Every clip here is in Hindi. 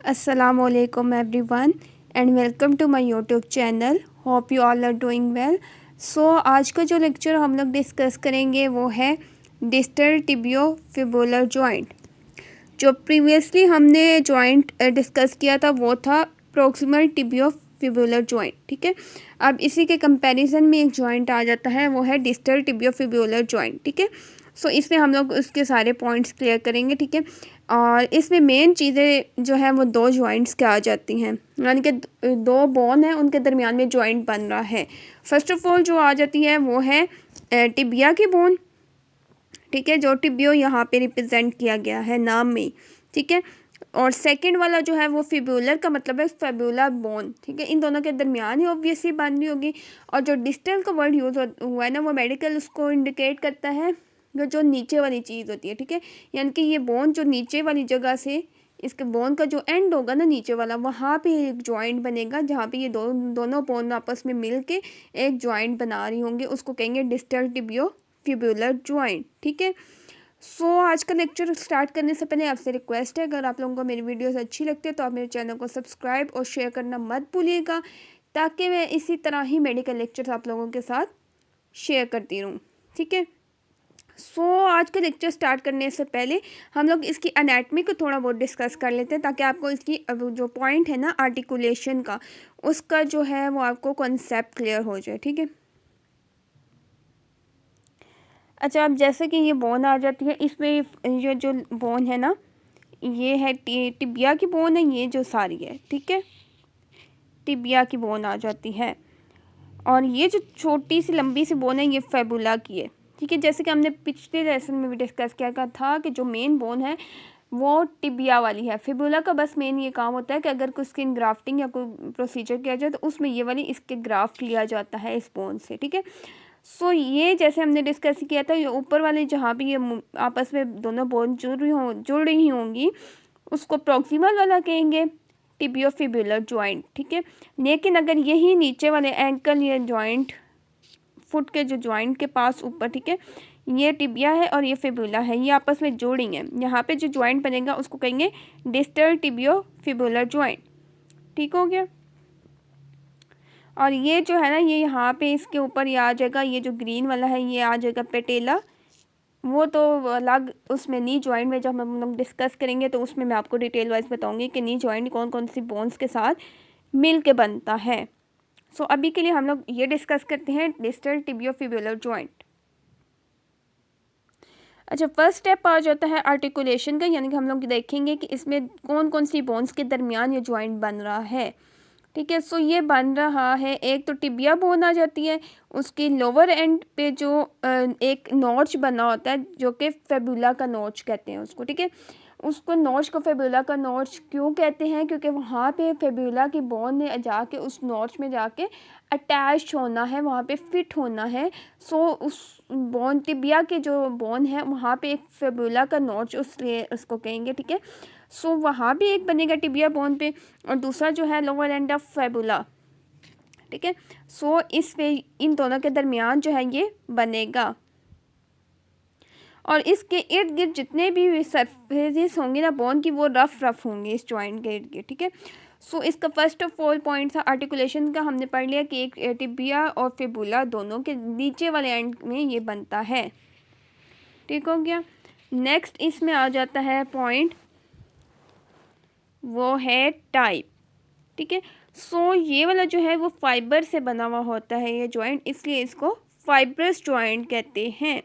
Assalamualaikum everyone and welcome to my YouTube channel. Hope you all are doing well. So आज का जो लेक्चर हम लोग डिस्कस करेंगे वो है डिस्टल टिबियोफिबुलर जॉइंट। जो प्रीवियसली हमने जॉइंट डिस्कस किया था वो था प्रोक्सिमल टिबियोफिबुलर जॉइंट। ठीक है, अब इसी के कंपैरिजन में एक जॉइंट आ जाता है, वो है डिस्टल टिबियोफिबुलर जॉइंट। ठीक है, सो इसमें हम लोग उसके सारे पॉइंट्स क्लियर करेंगे। ठीक है, और इसमें मेन चीज़ें जो है वो दो जॉइंट्स के आ जाती हैं, यानी कि दो बोन हैं उनके दरमियान में जॉइंट बन रहा है। फर्स्ट ऑफ ऑल जो आ जाती है वो है टिबिया की बोन। ठीक है, जो टिबियो यहाँ पे रिप्रेजेंट किया गया है नाम में। ठीक है, और सेकंड वाला जो है वो फिब्यूलर का मतलब है फेबुला बोन। ठीक है, इन दोनों के दरमियान ही ऑब्वियसली बन रही होगी। और जो डिस्टल का वर्ड यूज़ हुआ है ना, वो मेडिकल उसको इंडिकेट करता है जो नीचे वाली चीज़ होती है। ठीक है, यानी कि ये बोन जो नीचे वाली जगह से इसके बोन का जो एंड होगा ना नीचे वाला, वहाँ पे एक जॉइंट बनेगा जहाँ पे ये दोनों बोन आपस में मिल के एक जॉइंट बना रही होंगी, उसको कहेंगे डिस्टल टिबियो फिब्यूलर जॉइंट। ठीक है, सो आज का लेक्चर स्टार्ट करने से पहले आपसे रिक्वेस्ट है, अगर आप लोगों को मेरी वीडियोस अच्छी लगती है तो आप मेरे चैनल को सब्सक्राइब और शेयर करना मत भूलिएगा, ताकि मैं इसी तरह ही मेडिकल लेक्चर्स आप लोगों के साथ शेयर करती रहूँ। ठीक है, सो आज का लेक्चर स्टार्ट करने से पहले हम लोग इसकी एनाटमी को थोड़ा बहुत डिस्कस कर लेते हैं, ताकि आपको इसकी जो पॉइंट है ना आर्टिकुलेशन का, उसका जो है वो आपको कॉन्सेप्ट क्लियर हो जाए। ठीक है, अच्छा, अब जैसे कि ये बोन आ जाती है, इसमें ये जो बोन है ना, ये है टिबिया की बोन है, ये जो सारी है। ठीक है, टिबिया की बोन आ जाती है, और ये जो छोटी सी लंबी सी बोन है ये फेबुला की है। ठीक है, जैसे कि हमने पिछले लेसन में भी डिस्कस किया था कि जो मेन बोन है वो टिबिया वाली है। फिबुला का बस मेन ये काम होता है कि अगर कोई स्किन ग्राफ्टिंग या कोई प्रोसीजर किया जाए तो उसमें ये वाली इसके ग्राफ्ट लिया जाता है इस बोन से। ठीक है, सो ये जैसे हमने डिस्कस किया था, ये ऊपर वाले जहाँ भी ये आपस में दोनों बोन जुड़ रही होंगी उसको प्रॉक्सिमल वाला कहेंगे, टिबियोफिबुलर जॉइंट। ठीक है, लेकिन अगर यही नीचे वाले एंकल या जॉइंट, फुट के जो जॉइंट के पास ऊपर, ठीक है, ये टिबिया है और ये फिबुला है, ये आपस में जुड़ी हैं, यहाँ पे जो जॉइंट बनेगा उसको कहेंगे डिस्टल टिबियोफिबुलर जॉइंट। ठीक हो गया, और ये जो है ना, ये यहाँ पे इसके ऊपर ये आ जाएगा, ये जो ग्रीन वाला है ये आ जाएगा पेटेला। वो तो अलग उसमें नी जॉइंट में जब हम लोग डिस्कस करेंगे तो उसमें मैं आपको डिटेल वाइज बताऊंगी कि नी जॉइंट कौन कौन सी बोन्स के साथ मिल के बनता है। सो अभी के लिए हम लोग ये डिस्कस करते हैं डिस्टल टिबियोफिबुलर जॉइंट। अच्छा, फर्स्ट स्टेप आ जाता है आर्टिकुलेशन का, यानी कि हम लोग देखेंगे कि इसमें कौन कौन सी बोन्स के दरमियान ये जॉइंट बन रहा है। ठीक है, सो ये बन रहा है, एक तो टिबिया बोन आ जाती है, उसकी लोअर एंड पे जो एक नॉच बना होता है जो कि फेबुला का नॉच कहते हैं उसको। ठीक है, उसको नॉच को फेबुला का नॉच क्यों कहते हैं, क्योंकि वहाँ पे फेबुला की बोन ने जाके उस नॉच में जाके अटैच होना है, वहाँ पे फिट होना है। सो उस बोन, टिबिया के जो बोन है वहाँ पे एक फेबुला का नॉच उसलिए उसको कहेंगे। ठीक है, सो वहाँ भी एक बनेगा टिबिया बोन पे, और दूसरा जो है लोअर एंड ऑफ फेबुला। ठीक है, सो इस पे इन दोनों के दरमियान जो है ये बनेगा, और इसके इर्द गिर्द जितने भी सरफेसेस होंगे ना बोन की, वो रफ होंगे इस जॉइंट के इर्द गिर्द। ठीक है, सो इसका फर्स्ट ऑफ ऑल पॉइंट था आर्टिकुलेशन का, हमने पढ़ लिया कि एक टिबिया और फिबुला दोनों के नीचे वाले एंड में ये बनता है। ठीक हो गया, नेक्स्ट इसमें आ जाता है पॉइंट, वो है टाइप। ठीक है, सो ये वाला जो है वो फाइबर से बना हुआ होता है ये जॉइंट, इसलिए इसको फाइब्रस जॉइंट कहते हैं,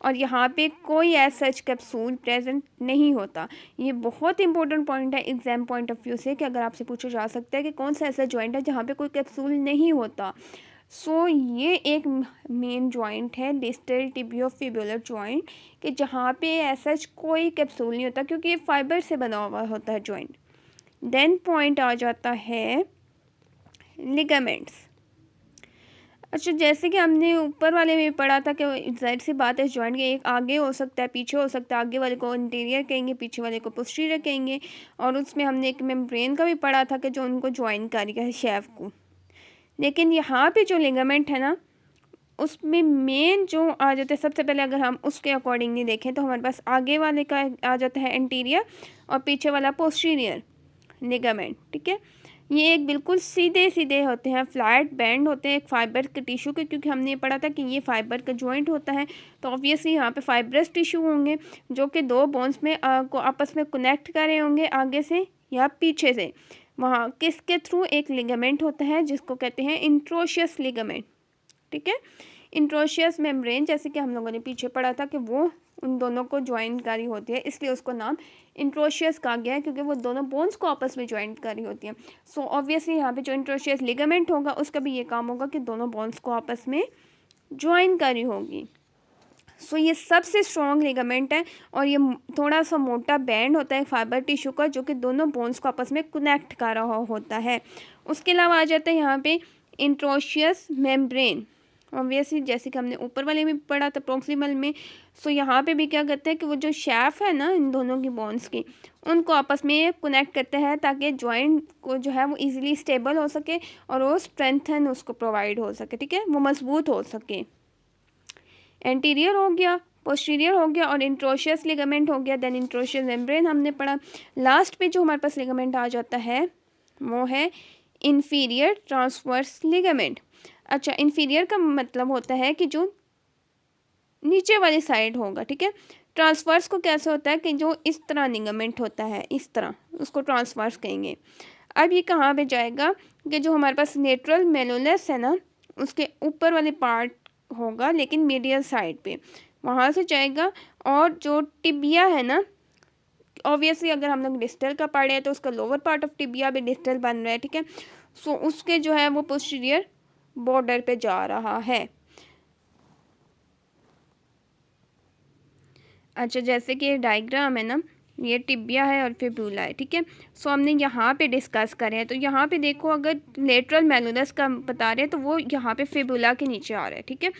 और यहाँ पे कोई ऐसा सच कैप्सूल प्रेजेंट नहीं होता। ये बहुत इंपॉर्टेंट पॉइंट है एग्जाम पॉइंट ऑफ व्यू से, कि अगर आपसे पूछा जा सकता है कि कौन सा ऐसा जॉइंट है जहाँ पे कोई कैप्सूल नहीं होता। सो ये एक मेन जॉइंट है डिस्टल टिबियोफिबुलर जॉइंट, कि जहाँ पे ऐसा कोई कैप्सूल नहीं होता, क्योंकि ये फाइबर से बना हुआ होता है जॉइंट। देन पॉइंट आ जाता है लिगामेंट्स। अच्छा, जैसे कि हमने ऊपर वाले में पढ़ा था कि जाहिर सी बात है इस जॉइंट के एक आगे हो सकता है, पीछे हो सकता है, आगे वाले को इंटीरियर कहेंगे, पीछे वाले को पोस्टीरियर कहेंगे, और उसमें हमने एक मेम्ब्रेन का भी पढ़ा था कि जो उनको ज्वाइन करेगा है शेफ को। लेकिन यहाँ पे जो लिगामेंट है ना, उसमें मेन जो आ जाता है, सबसे पहले अगर हम उसके अकॉर्डिंगली देखें तो हमारे पास आगे वाले का आ जाता है एंटीरियर और पीछे वाला पोस्टीरियर। लिगामेंट, ठीक है। ये एक बिल्कुल सीधे सीधे होते हैं, फ्लैट बैंड होते हैं एक फाइबर के टिश्यू के, क्योंकि हमने पढ़ा था कि ये फाइबर का जॉइंट होता है। तो ऑब्वियसली यहाँ पे फाइब्रस टिश्यू होंगे जो कि दो बोन्स में को आपस में कनेक्ट कर रहे होंगे आगे से या पीछे से। वहाँ किसके थ्रू? एक लिगामेंट होता है जिसको कहते हैं इंट्रोशियस लिगामेंट, ठीक है। इंट्रोशियस मेम्ब्रेन, जैसे कि हम लोगों ने पीछे पढ़ा था कि वो उन दोनों को ज्वाइन करी होती है, इसलिए उसको नाम इंट्रोशियस कहा गया है, क्योंकि वो दोनों बोन्स को आपस में ज्वाइन करी होती हैं। सो ऑब्वियसली यहाँ पे जो इंट्रोशियस लिगामेंट होगा उसका भी ये काम होगा कि दोनों बोन्स को आपस में ज्वाइन करी होगी। सो ये सबसे स्ट्रॉन्ग लिगामेंट है और ये थोड़ा सा मोटा बैंड होता है फाइबर टिश्यू का, जो कि दोनों बोन्स को आपस में कनेक्ट कर रहा होता है। उसके अलावा आ जाता है यहाँ पे इंट्रोशियस मेम्ब्रेन। ऑब्वियसली जैसे कि हमने ऊपर वाले में पढ़ा था प्रॉक्सिमल में। सो यहाँ पे भी क्या करते हैं कि वो जो शेफ है ना इन दोनों की बोन्स की, उनको आपस में कनेक्ट करते हैं ताकि जॉइंट को जो है वो इजीली स्टेबल हो सके और वो स्ट्रेंथन उसको प्रोवाइड हो सके, ठीक है, वो मजबूत हो सके। एंटीरियर हो गया, पोस्टीरियर हो गया और इंट्रोशियस लिगामेंट हो गया, देन इंट्रोशियस मेम्ब्रेन हमने पढ़ा। लास्ट पे जो हमारे पास लिगामेंट आ जाता है वो है इन्फीरियर ट्रांसवर्स लिगामेंट। अच्छा, इन्फीरियर का मतलब होता है कि जो नीचे वाली साइड होगा, ठीक है। ट्रांसवर्स को कैसे होता है कि जो इस तरह लिगामेंट होता है, इस तरह, उसको ट्रांसवर्स कहेंगे। अब ये कहाँ पे जाएगा कि जो हमारे पास लेटरल मेलुलस है ना उसके ऊपर वाले पार्ट होगा, लेकिन मीडियल साइड पे वहाँ से जाएगा। और जो टिबिया है ना, ऑब्वियसली अगर हम लोग डिस्टल का पढ़े हैं तो उसका लोअर पार्ट ऑफ टिबिया भी डिस्टल बन रहा है, ठीक है। सो उसके जो है वो पोस्टीरियर बॉर्डर पे जा रहा है। अच्छा, जैसे कि ये डायग्राम है ना, ये टिबिया है और फिब्यूला है, ठीक है। सो हमने यहाँ पे डिस्कस करें हैं, तो यहाँ पे देखो अगर लेटरल मेलुलस का बता रहे हैं तो वो यहाँ पे फिब्यूला के नीचे आ रहा है, ठीक है।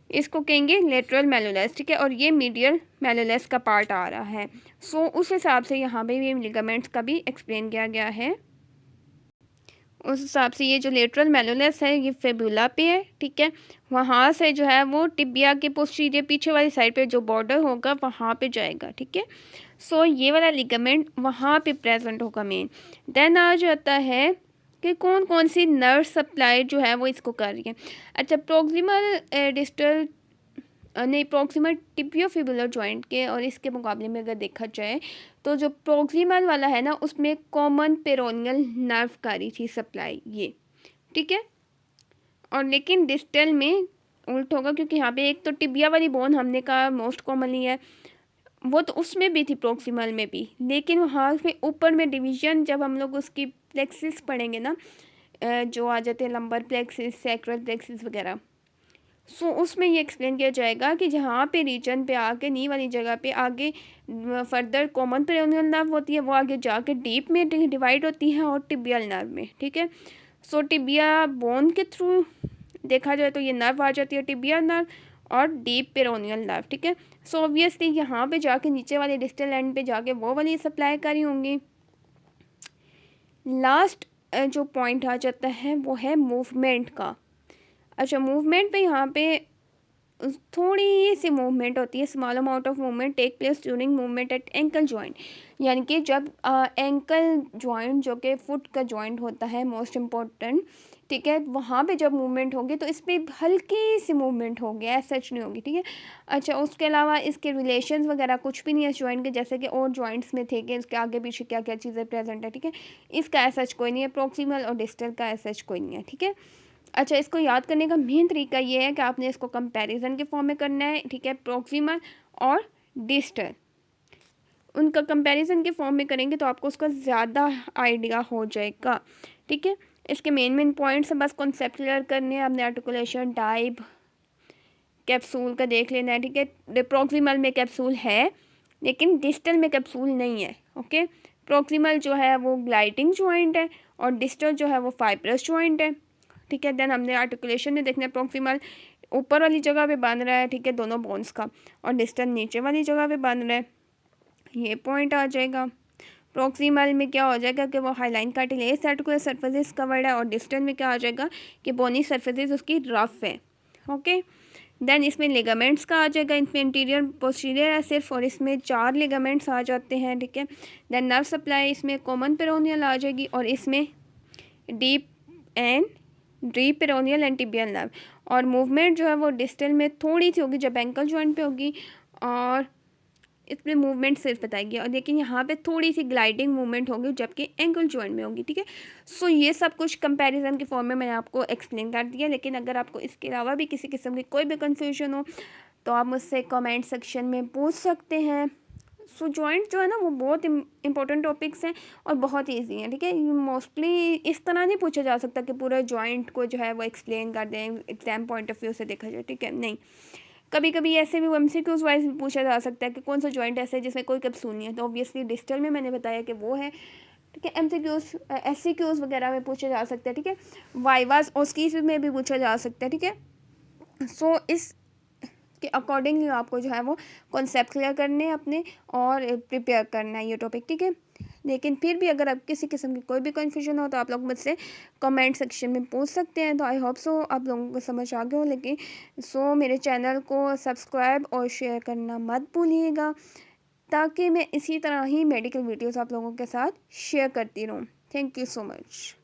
इसको कहेंगे लेटरल मेलुलस, ठीक है, और ये मीडियल मेलुलस का पार्ट आ रहा है। सो उस हिसाब से यहाँ पे ये लिगामेंट्स का भी एक्सप्लेन किया गया है। उस हिसाब से ये जो लेटरल मेलुलस है ये फिब्यूला पे है, ठीक है। वहाँ से जो है वो टिबिया के पोस्टीरियर पीछे वाली साइड पे जो बॉर्डर होगा वहाँ पे जाएगा, ठीक है। सो ये वाला लिगामेंट वहाँ पे प्रेजेंट होगा मेन। देन आ जाता है कि कौन कौन सी नर्व सप्लाई जो है वो इसको कर रही है। अच्छा, प्रॉक्सिमल डिस्टल नहीं, प्रॉक्सिमल टिबियोफिबुलर जॉइंट के और इसके मुकाबले में अगर देखा जाए तो जो प्रॉक्सिमल वाला है ना उसमें कॉमन पेरोनियल नर्व का रही थी सप्लाई ये, ठीक है। और लेकिन डिस्टल में उल्ट होगा, क्योंकि यहाँ पे एक तो टिबिया वाली बोन हमने कहा मोस्ट कॉमनली है, वो तो उसमें भी थी प्रॉक्सिमल में भी, लेकिन वहाँ पे ऊपर में डिवीजन जब हम लोग उसकी प्लेक्सिस पढ़ेंगे ना, जो आ जाते हैं लंबर प्लेक्सिस, सैक्रल प्लेक्सिस वगैरह। सो उसमें ये एक्सप्लेन किया जाएगा कि जहाँ पे रीजन पे आके नी वाली जगह पे आगे फर्दर कॉमन पेरोनियल नर्व होती है, वो आगे जाके डीप में डिवाइड होती है और टिबियल नर्व में, ठीक है। सो टिबिया बोन के थ्रू देखा जाए तो ये नर्व आ जाती है टिबियल नर्व और डीप पेरोनियल नर्व, ठीक है। सो ऑब्वियसली यहाँ पे जाके नीचे वाले डिस्टल एंड पे जाके वो वाली सप्लाई करी होंगी। लास्ट जो पॉइंट आ जाता है वो है मूवमेंट का। अच्छा, मूवमेंट पे यहाँ पे थोड़ी सी मूवमेंट होती है, small amount of movement take place during movement at ankle joint, यानी कि जब एंकल जॉइंट जो कि फुट का जॉइंट होता है मोस्ट इम्पॉर्टेंट, ठीक है, वहाँ पे जब मूवमेंट होगी तो इस पर हल्की सी मूवमेंट होगी, ऐसा सच नहीं होगी, ठीक है। अच्छा, उसके अलावा इसके रिलेशंस वगैरह कुछ भी नहीं है जॉइंट के, जैसे कि और जॉइंट्स में थे कि इसके आगे पीछे क्या क्या चीज़ें प्रेजेंट है, ठीक है। इसका ऐसा कोई नहीं है, प्रॉक्सिमल और डिस्टल का ऐसा कोई नहीं है, ठीक है। अच्छा, इसको याद करने का मेन तरीका ये है कि आपने इसको कंपैरिजन के फॉर्म में करना है, ठीक है। प्रॉक्सिमल और डिस्टल उनका कंपैरिजन के फॉर्म में करेंगे तो आपको उसका ज़्यादा आइडिया हो जाएगा, ठीक है। इसके मेन पॉइंट्स बस कॉन्सेप्ट क्लियर करने हैं, आपने आर्टिकुलेशन टाइप कैप्सूल का देख लेना है, ठीक है। प्रॉक्सिमल में कैप्सूल है लेकिन डिस्टल में कैप्सूल नहीं है, ओके। प्रॉक्सिमल जो है वो ग्लाइडिंग जॉइंट है और डिस्टल जो है वो फाइब्रस जॉइंट है, ठीक है। देन हमने आर्टिकुलेशन में देखना है, प्रॉक्सिमल ऊपर वाली जगह पे बांध रहा है, ठीक है, दोनों बोन्स का, और डिस्टल नीचे वाली जगह पे बांध रहा है, ये पॉइंट आ जाएगा। प्रॉक्सिमल में क्या हो जाएगा कि वो highline cartilage articular surfaces covered है और डिस्टल में क्या आ जाएगा कि बोनी सर्फेसिस उसकी रफ है, ओके। देन इसमें लिगामेंट्स का आ जाएगा, इसमें इंटीरियर पोस्टीरियर है सिर्फ, और इसमें 4 लिगामेंट्स आ जाते हैं, ठीक है। देन नर्व सप्लाई इसमें कॉमन पेरोनियल आ जाएगी, और इसमें deep peroneal and tibial nerve. और मूवमेंट जो है वो डिस्टल में थोड़ी सी होगी जब एंकल जॉइंट पे होगी, और इसमें मूवमेंट सिर्फ बताएगी, और लेकिन यहाँ पे थोड़ी सी ग्लाइडिंग मूवमेंट होगी जबकि एंकल जॉइंट में होगी, ठीक है। सो ये सब कुछ कंपैरिजन के फॉर्म में मैंने आपको एक्सप्लेन कर दिया, लेकिन अगर आपको इसके अलावा भी किसी किस्म की कोई भी कन्फ्यूजन हो तो आप मुझसे कमेंट सेक्शन में पूछ सकते हैं। सो जॉइंट जो है ना वो बहुत इंपॉर्टेंट टॉपिक्स हैं और बहुत ईजी हैं, ठीक है। मोस्टली इस तरह नहीं पूछा जा सकता कि पूरा जॉइंट को जो है वो एक्सप्लेन कर दें एग्जाम पॉइंट ऑफ व्यू से देखा जाए, ठीक है, नहीं। कभी कभी ऐसे भी MCQs वाइज भी पूछा जा सकता है कि कौन सा जॉइंट ऐसा है जिसमें कोई कैप्सूल नहीं है, तो ऑब्वियसली डिस्टल में मैंने बताया कि वो है, ठीक है। MCQs SCQs वगैरह में पूछा जा सकता है, ठीक है। वाइवास ओस्कीज में भी पूछा जा सकता है, ठीक है। सो इस के अकॉर्डिंगली आपको जो है वो कॉन्सेप्ट क्लियर करने हैं अपने और प्रिपेयर करना है ये टॉपिक, ठीक है। लेकिन फिर भी अगर आप किसी किस्म की कोई भी कन्फ्यूजन हो तो आप लोग मुझसे कमेंट सेक्शन में पूछ सकते हैं। तो आई होप सो आप लोगों को समझ आ गया हो, लेकिन मेरे चैनल को सब्सक्राइब और शेयर करना मत भूलिएगा, ताकि मैं इसी तरह ही मेडिकल वीडियोस आप लोगों के साथ शेयर करती रहूँ। Thank you so much.